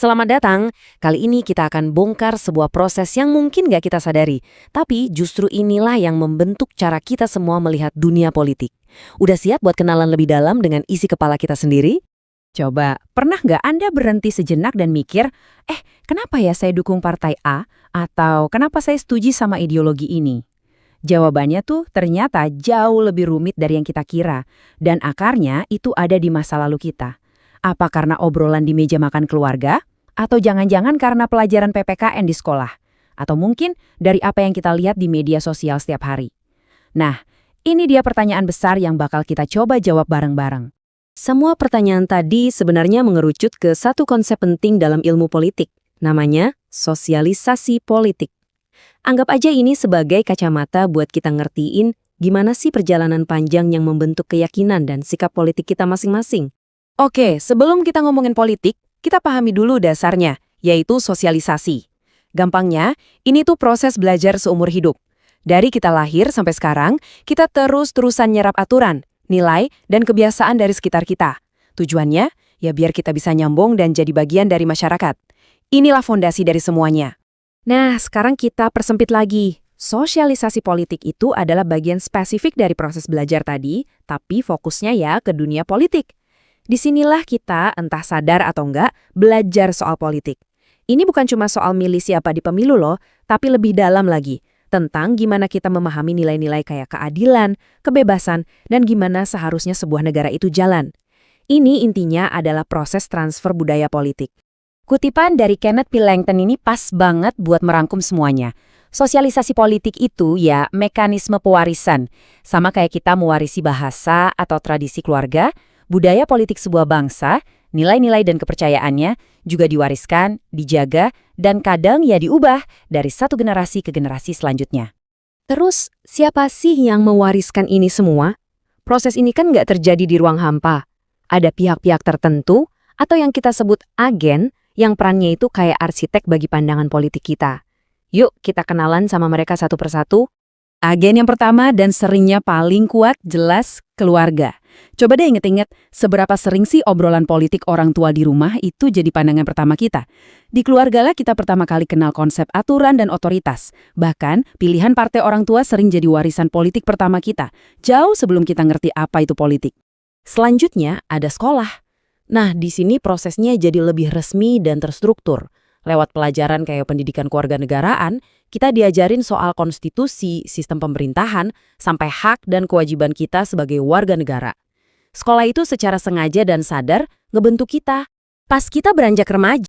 Selamat datang. Kali ini kita akan bongkar sebuah proses yang mungkin nggak kita sadari. Tapi justru inilah yang membentuk cara kita semua melihat dunia politik. Udah siap buat kenalan lebih dalam dengan isi kepala kita sendiri? Coba, pernah nggak Anda berhenti sejenak dan mikir, kenapa ya saya dukung partai A? Atau kenapa saya setuju sama ideologi ini? Jawabannya tuh ternyata jauh lebih rumit dari yang kita kira. Dan akarnya itu ada di masa lalu kita. Apa karena obrolan di meja makan keluarga? Atau jangan-jangan karena pelajaran PPKN di sekolah? Atau mungkin dari apa yang kita lihat di media sosial setiap hari? Nah, ini dia pertanyaan besar yang bakal kita coba jawab bareng-bareng. Semua pertanyaan tadi sebenarnya mengerucut ke satu konsep penting dalam ilmu politik. Namanya sosialisasi politik. Anggap aja ini sebagai kacamata buat kita ngertiin gimana sih perjalanan panjang yang membentuk keyakinan dan sikap politik kita masing-masing. Oke, sebelum kita ngomongin politik, kita pahami dulu dasarnya, yaitu sosialisasi. Gampangnya, ini tuh proses belajar seumur hidup. Dari kita lahir sampai sekarang, kita terus-terusan nyerap aturan, nilai, dan kebiasaan dari sekitar kita. Tujuannya, ya biar kita bisa nyambung dan jadi bagian dari masyarakat. Inilah fondasi dari semuanya. Nah, sekarang kita persempit lagi. Sosialisasi politik itu adalah bagian spesifik dari proses belajar tadi, tapi fokusnya ya ke dunia politik. Disinilah kita, entah sadar atau enggak, belajar soal politik. Ini bukan cuma soal milih siapa di pemilu loh, tapi lebih dalam lagi, tentang gimana kita memahami nilai-nilai kayak keadilan, kebebasan, dan gimana seharusnya sebuah negara itu jalan. Ini intinya adalah proses transfer budaya politik. Kutipan dari Kenneth P. Langton ini pas banget buat merangkum semuanya. Sosialisasi politik itu ya mekanisme pewarisan, sama kayak kita mewarisi bahasa atau tradisi keluarga. Budaya politik sebuah bangsa, nilai-nilai dan kepercayaannya juga diwariskan, dijaga, dan kadang ya diubah dari satu generasi ke generasi selanjutnya. Terus, siapa sih yang mewariskan ini semua? Proses ini kan nggak terjadi di ruang hampa. Ada pihak-pihak tertentu atau yang kita sebut agen yang perannya itu kayak arsitek bagi pandangan politik kita. Yuk kita kenalan sama mereka satu persatu. Agen yang pertama dan seringnya paling kuat jelas keluarga. Coba deh inget-inget, seberapa sering sih obrolan politik orang tua di rumah itu jadi pandangan pertama kita. Di keluarga lah kita pertama kali kenal konsep aturan dan otoritas. Bahkan, pilihan partai orang tua sering jadi warisan politik pertama kita, jauh sebelum kita ngerti apa itu politik. Selanjutnya, ada sekolah. Nah, di sini prosesnya jadi lebih resmi dan terstruktur. Lewat pelajaran kayak pendidikan kewarganegaraan, kita diajarin soal konstitusi, sistem pemerintahan, sampai hak dan kewajiban kita sebagai warga negara. Sekolah itu secara sengaja dan sadar ngebentuk kita. Pas kita beranjak remaja,